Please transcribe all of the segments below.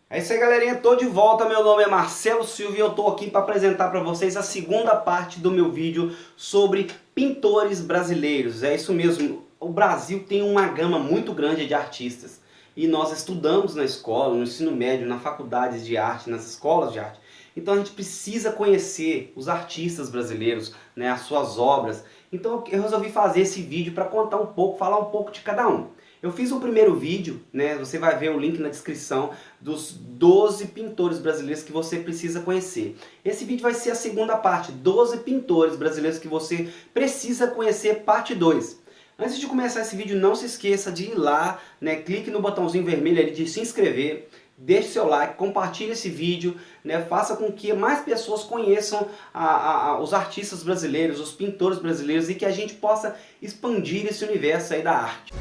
É isso aí, galerinha, tô de volta. Meu nome é Marcelo Silva e eu tô aqui para apresentar para vocês a segunda parte do meu vídeo sobre pintores brasileiros. É isso mesmo, o Brasil tem uma gama muito grande de artistas e nós estudamos na escola, no ensino médio, na faculdades de arte, nas escolas de arte. Então a gente precisa conhecer os artistas brasileiros, né, as suas obras. Então eu resolvi fazer esse vídeo para contar um pouco, falar um pouco de cada um. Eu fiz um primeiro vídeo, né, você vai ver o link na descrição, dos 12 pintores brasileiros que você precisa conhecer. Esse vídeo vai ser a segunda parte, 12 pintores brasileiros que você precisa conhecer, parte 2. Antes de começar esse vídeo, não se esqueça de ir lá, né, clique no botãozinho vermelho ali de se inscrever, deixe seu like, compartilhe esse vídeo, né, faça com que mais pessoas conheçam os artistas brasileiros, os pintores brasileiros e que a gente possa expandir esse universo aí da arte.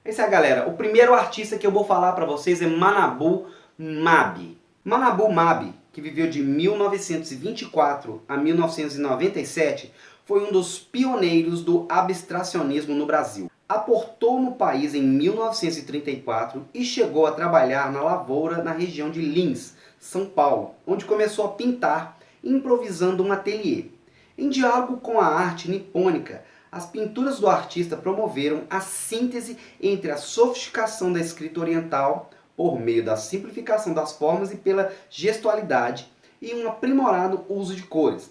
É isso aí, galera. O primeiro artista que eu vou falar para vocês é Manabu Mabi. Manabu Mabi, que viveu de 1924 a 1997, foi um dos pioneiros do abstracionismo no Brasil. Aportou no país em 1934 e chegou a trabalhar na lavoura na região de Lins, São Paulo, onde começou a pintar, improvisando um ateliê. Em diálogo com a arte nipônica, as pinturas do artista promoveram a síntese entre a sofisticação da escrita oriental, por meio da simplificação das formas e pela gestualidade, e um aprimorado uso de cores.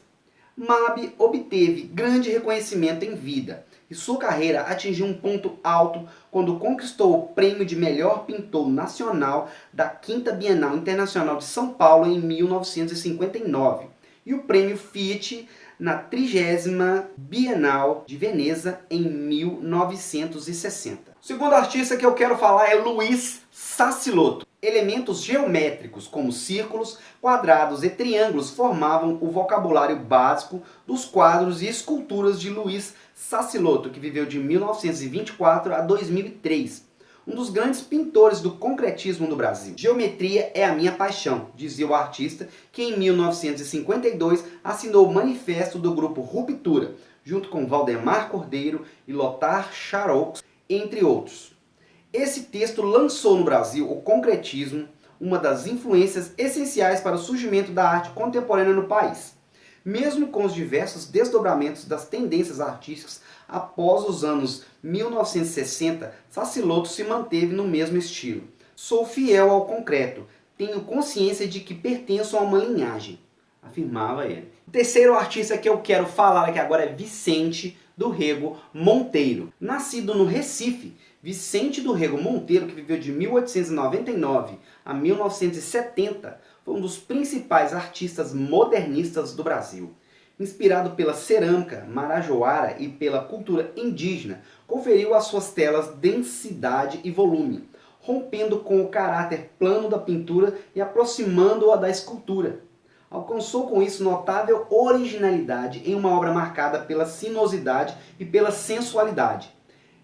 Mabi obteve grande reconhecimento em vida, e sua carreira atingiu um ponto alto quando conquistou o prêmio de melhor pintor nacional da 5ª Bienal Internacional de São Paulo em 1959, e o prêmio Fiat na 30ª Bienal de Veneza em 1960. O segundo artista que eu quero falar é Luiz Sassilotto. Elementos geométricos como círculos, quadrados e triângulos formavam o vocabulário básico dos quadros e esculturas de Luiz Sassilotto, que viveu de 1924 a 2003. Um dos grandes pintores do concretismo do Brasil. Geometria é a minha paixão, dizia o artista, que em 1952 assinou o manifesto do grupo Ruptura, junto com Valdemar Cordeiro e Lothar Charaux, entre outros. Esse texto lançou no Brasil o concretismo, uma das influências essenciais para o surgimento da arte contemporânea no país. Mesmo com os diversos desdobramentos das tendências artísticas, após os anos 1960, Sassilotto se manteve no mesmo estilo. Sou fiel ao concreto, tenho consciência de que pertenço a uma linhagem, afirmava ele. O terceiro artista que eu quero falar aqui agora é Vicente do Rego Monteiro. Nascido no Recife, Vicente do Rego Monteiro, que viveu de 1899 a 1970, foi um dos principais artistas modernistas do Brasil. Inspirado pela cerâmica marajoara e pela cultura indígena, conferiu às suas telas densidade e volume, rompendo com o caráter plano da pintura e aproximando-a da escultura. Alcançou com isso notável originalidade em uma obra marcada pela sinuosidade e pela sensualidade.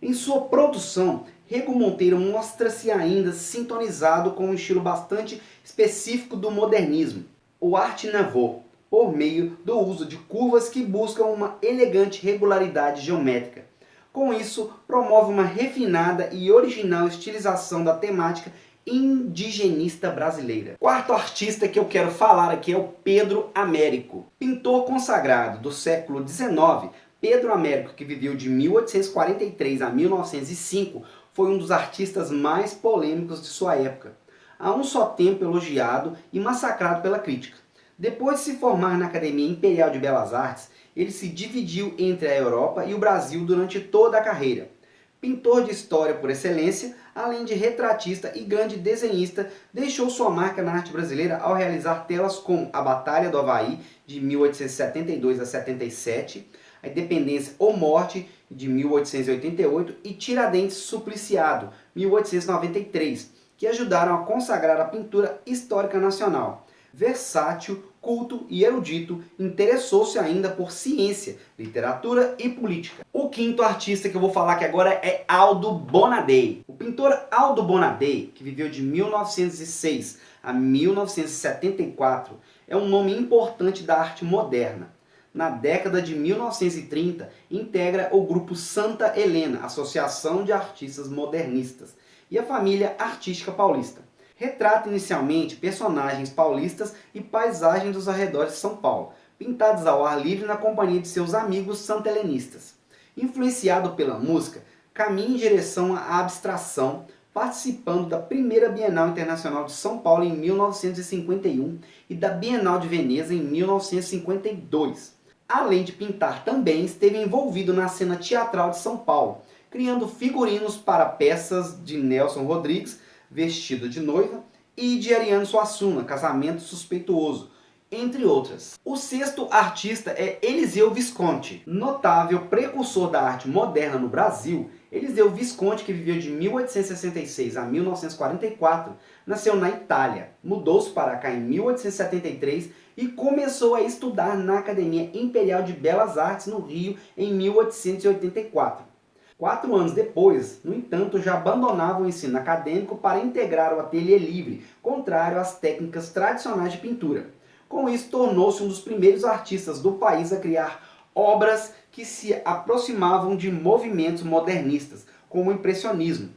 Em sua produção, Rego Monteiro mostra-se ainda sintonizado com um estilo bastante específico do modernismo, o Art Nouveau, por meio do uso de curvas que buscam uma elegante regularidade geométrica. Com isso, promove uma refinada e original estilização da temática indigenista brasileira. Quarto artista que eu quero falar aqui é o Pedro Américo. Pintor consagrado do século XIX, Pedro Américo, que viveu de 1843 a 1905, foi um dos artistas mais polêmicos de sua época. A um só tempo elogiado e massacrado pela crítica. Depois de se formar na Academia Imperial de Belas Artes, ele se dividiu entre a Europa e o Brasil durante toda a carreira. Pintor de história por excelência, além de retratista e grande desenhista, deixou sua marca na arte brasileira ao realizar telas como A Batalha do Havaí, de 1872 a 77, A Independência ou Morte, de 1888, e Tiradentes Supliciado, 1893, que ajudaram a consagrar a pintura histórica nacional. Versátil, culto e erudito, interessou-se ainda por ciência, literatura e política. O quinto artista que eu vou falar aqui agora é Aldo Bonadei. O pintor Aldo Bonadei, que viveu de 1906 a 1974, é um nome importante da arte moderna. Na década de 1930, integra o grupo Santa Helena, Associação de Artistas Modernistas, e a família artística paulista. Retrata inicialmente personagens paulistas e paisagens dos arredores de São Paulo, pintados ao ar livre na companhia de seus amigos santelenistas. Influenciado pela música, caminha em direção à abstração, participando da primeira Bienal Internacional de São Paulo em 1951 e da Bienal de Veneza em 1952. Além de pintar também, esteve envolvido na cena teatral de São Paulo, criando figurinos para peças de Nelson Rodrigues, Vestido de Noiva, e de Ariano Suassuna, Casamento Suspeituoso, entre outras. O sexto artista é Eliseu Visconti, notável precursor da arte moderna no Brasil. Eliseu Visconti, que viveu de 1866 a 1944, nasceu na Itália, mudou-se para cá em 1873 e começou a estudar na Academia Imperial de Belas Artes no Rio em 1884. 4 anos depois, no entanto, já abandonava o ensino acadêmico para integrar o ateliê livre, contrário às técnicas tradicionais de pintura. Com isso, tornou-se um dos primeiros artistas do país a criar obras que se aproximavam de movimentos modernistas, como o impressionismo.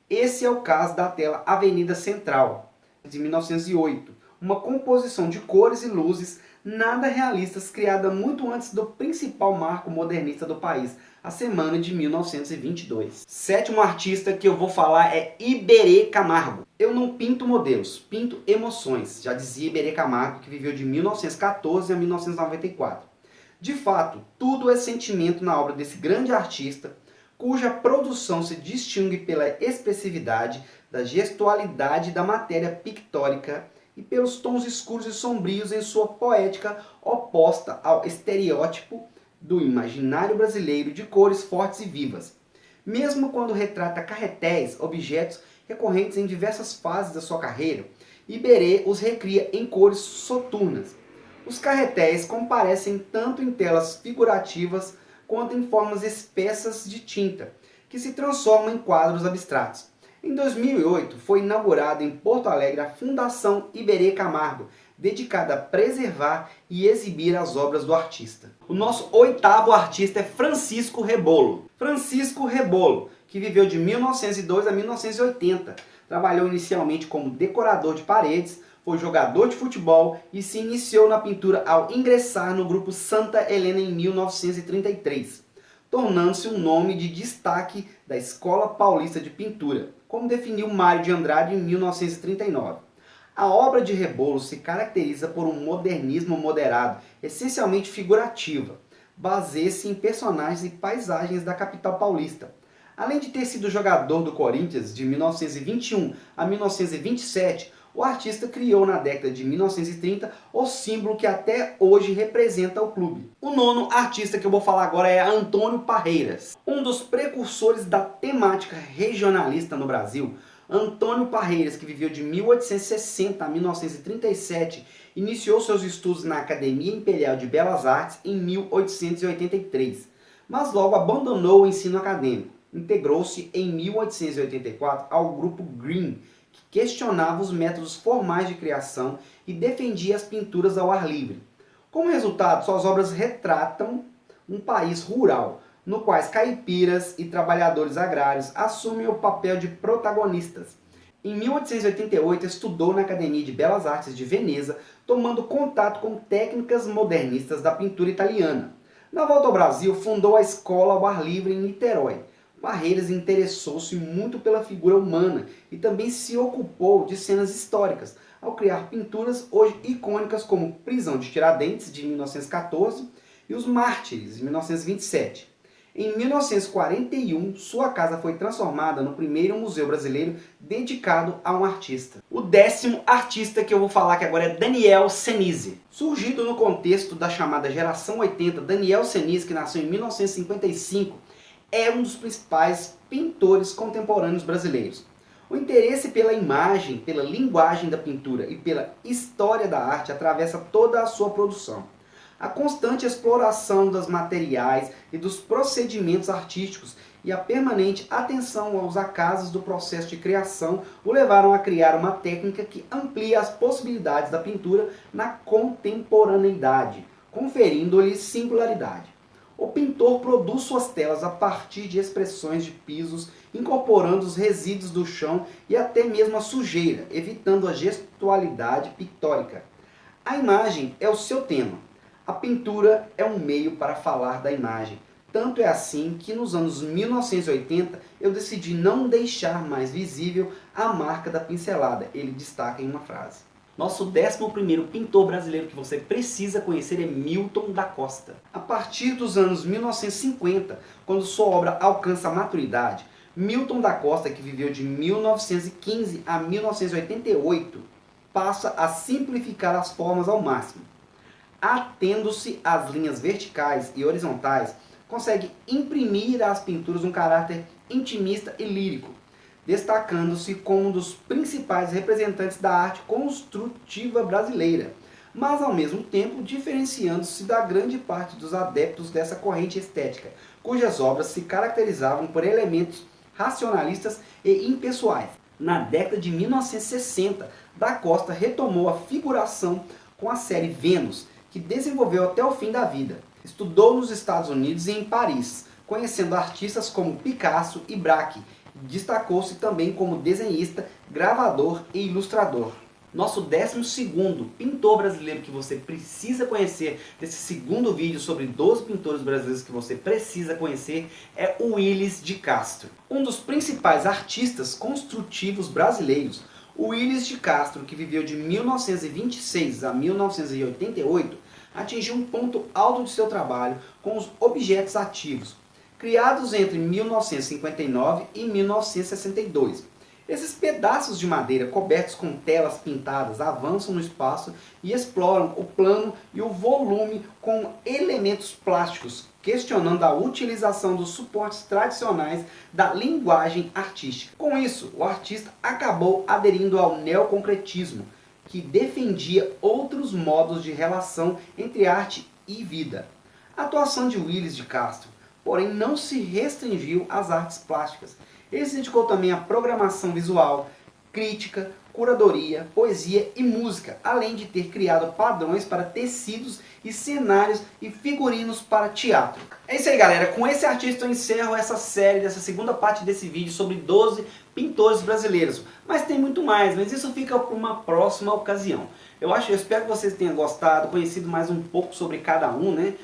Esse é o caso da tela Avenida Central, de 1908, uma composição de cores e luzes nada realistas criada muito antes do principal marco modernista do país, a Semana de 1922. Sétimo artista que eu vou falar é Iberê Camargo. Eu não pinto modelos, pinto emoções, já dizia Iberê Camargo, que viveu de 1914 a 1994. De fato, tudo é sentimento na obra desse grande artista, cuja produção se distingue pela expressividade, da gestualidade da matéria pictórica e pelos tons escuros e sombrios em sua poética oposta ao estereótipo do imaginário brasileiro de cores fortes e vivas. Mesmo quando retrata carretéis, objetos recorrentes em diversas fases da sua carreira, Iberê os recria em cores soturnas. Os carretéis comparecem tanto em telas figurativas quanto em formas espessas de tinta, que se transformam em quadros abstratos. Em 2008, foi inaugurada em Porto Alegre a Fundação Iberê Camargo, dedicada a preservar e exibir as obras do artista. O nosso oitavo artista é Francisco Rebolo. Francisco Rebolo, que viveu de 1902 a 1980, trabalhou inicialmente como decorador de paredes, foi jogador de futebol e se iniciou na pintura ao ingressar no grupo Santa Helena em 1933, tornando-se um nome de destaque da Escola Paulista de Pintura, como definiu Mário de Andrade em 1939. A obra de Rebolo se caracteriza por um modernismo moderado, essencialmente figurativa. Baseia-se em personagens e paisagens da capital paulista. Além de ter sido jogador do Corinthians de 1921 a 1927, o artista criou na década de 1930 o símbolo que até hoje representa o clube. O nono artista que eu vou falar agora é Antônio Parreiras. Um dos precursores da temática regionalista no Brasil, Antônio Parreiras, que viveu de 1860 a 1937, iniciou seus estudos na Academia Imperial de Belas Artes em 1883, mas logo abandonou o ensino acadêmico. Integrou-se em 1884 ao Grupo Green, que questionava os métodos formais de criação e defendia as pinturas ao ar livre. Como resultado, suas obras retratam um país rural, no qual caipiras e trabalhadores agrários assumem o papel de protagonistas. Em 1888, estudou na Academia de Belas Artes de Veneza, tomando contato com técnicas modernistas da pintura italiana. Na volta ao Brasil, fundou a Escola ao Ar Livre em Niterói. Parreiras interessou-se muito pela figura humana e também se ocupou de cenas históricas, ao criar pinturas hoje icônicas como Prisão de Tiradentes, de 1914, e Os Mártires, de 1927. Em 1941, sua casa foi transformada no primeiro museu brasileiro dedicado a um artista. O décimo artista que eu vou falar que agora é Daniel Cenize. Surgido no contexto da chamada Geração 80, Daniel Cenize, que nasceu em 1955, é um dos principais pintores contemporâneos brasileiros. O interesse pela imagem, pela linguagem da pintura e pela história da arte atravessa toda a sua produção. A constante exploração dos materiais e dos procedimentos artísticos e a permanente atenção aos acasos do processo de criação o levaram a criar uma técnica que amplia as possibilidades da pintura na contemporaneidade, conferindo-lhe singularidade. O pintor produz suas telas a partir de expressões de pisos, incorporando os resíduos do chão e até mesmo a sujeira, evitando a gestualidade pictórica. A imagem é o seu tema. A pintura é um meio para falar da imagem. Tanto é assim que nos anos 1980 eu decidi não deixar mais visível a marca da pincelada. Ele destaca em uma frase. Nosso 11º pintor brasileiro que você precisa conhecer é Milton da Costa. A partir dos anos 1950, quando sua obra alcança a maturidade, Milton da Costa, que viveu de 1915 a 1988, passa a simplificar as formas ao máximo. Atendo-se às linhas verticais e horizontais, consegue imprimir às pinturas um caráter intimista e lírico, destacando-se como um dos principais representantes da arte construtiva brasileira, mas ao mesmo tempo diferenciando-se da grande parte dos adeptos dessa corrente estética, cujas obras se caracterizavam por elementos racionalistas e impessoais. Na década de 1960, Da Costa retomou a figuração com a série Vênus, que desenvolveu até o fim da vida. Estudou nos Estados Unidos e em Paris, conhecendo artistas como Picasso e Braque. Destacou-se também como desenhista, gravador e ilustrador. Nosso 12º pintor brasileiro que você precisa conhecer, desse segundo vídeo sobre 12 pintores brasileiros que você precisa conhecer, é o Willis de Castro. Um dos principais artistas construtivos brasileiros, o Willis de Castro, que viveu de 1926 a 1988, atingiu um ponto alto de seu trabalho com os objetos ativos, criados entre 1959 e 1962. Esses pedaços de madeira cobertos com telas pintadas avançam no espaço e exploram o plano e o volume com elementos plásticos, questionando a utilização dos suportes tradicionais da linguagem artística. Com isso, o artista acabou aderindo ao neoconcretismo, que defendia outros modos de relação entre arte e vida. A atuação de Willis de Castro, porém, não se restringiu às artes plásticas. Ele se dedicou também à programação visual, crítica, curadoria, poesia e música, além de ter criado padrões para tecidos e cenários e figurinos para teatro. É isso aí, galera. Com esse artista eu encerro essa série, dessa segunda parte desse vídeo sobre 12 pintores brasileiros. Mas tem muito mais, mas isso fica para uma próxima ocasião. Eu espero que vocês tenham gostado, conhecido mais um pouco sobre cada um, né?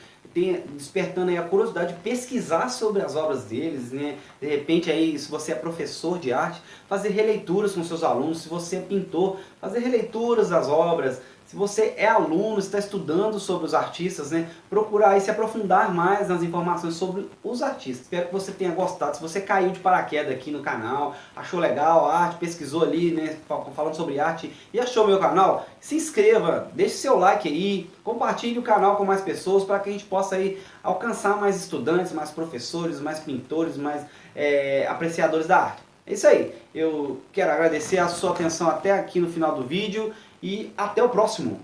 Despertando aí a curiosidade de pesquisar sobre as obras deles, né? De repente aí, se você é professor de arte, fazer releituras com seus alunos. Se você é pintor, fazer releituras das obras. Se você é aluno, está estudando sobre os artistas, né? Procurar aí se aprofundar mais nas informações sobre os artistas. Espero que você tenha gostado. Se você caiu de paraquedas aqui no canal, achou legal a arte, pesquisou ali, né, falando sobre arte e achou o meu canal, se inscreva, deixe seu like aí, compartilhe o canal com mais pessoas para que a gente possa aí alcançar mais estudantes, mais professores, mais pintores, mais apreciadores da arte. É isso aí. Eu quero agradecer a sua atenção até aqui no final do vídeo. E até o próximo!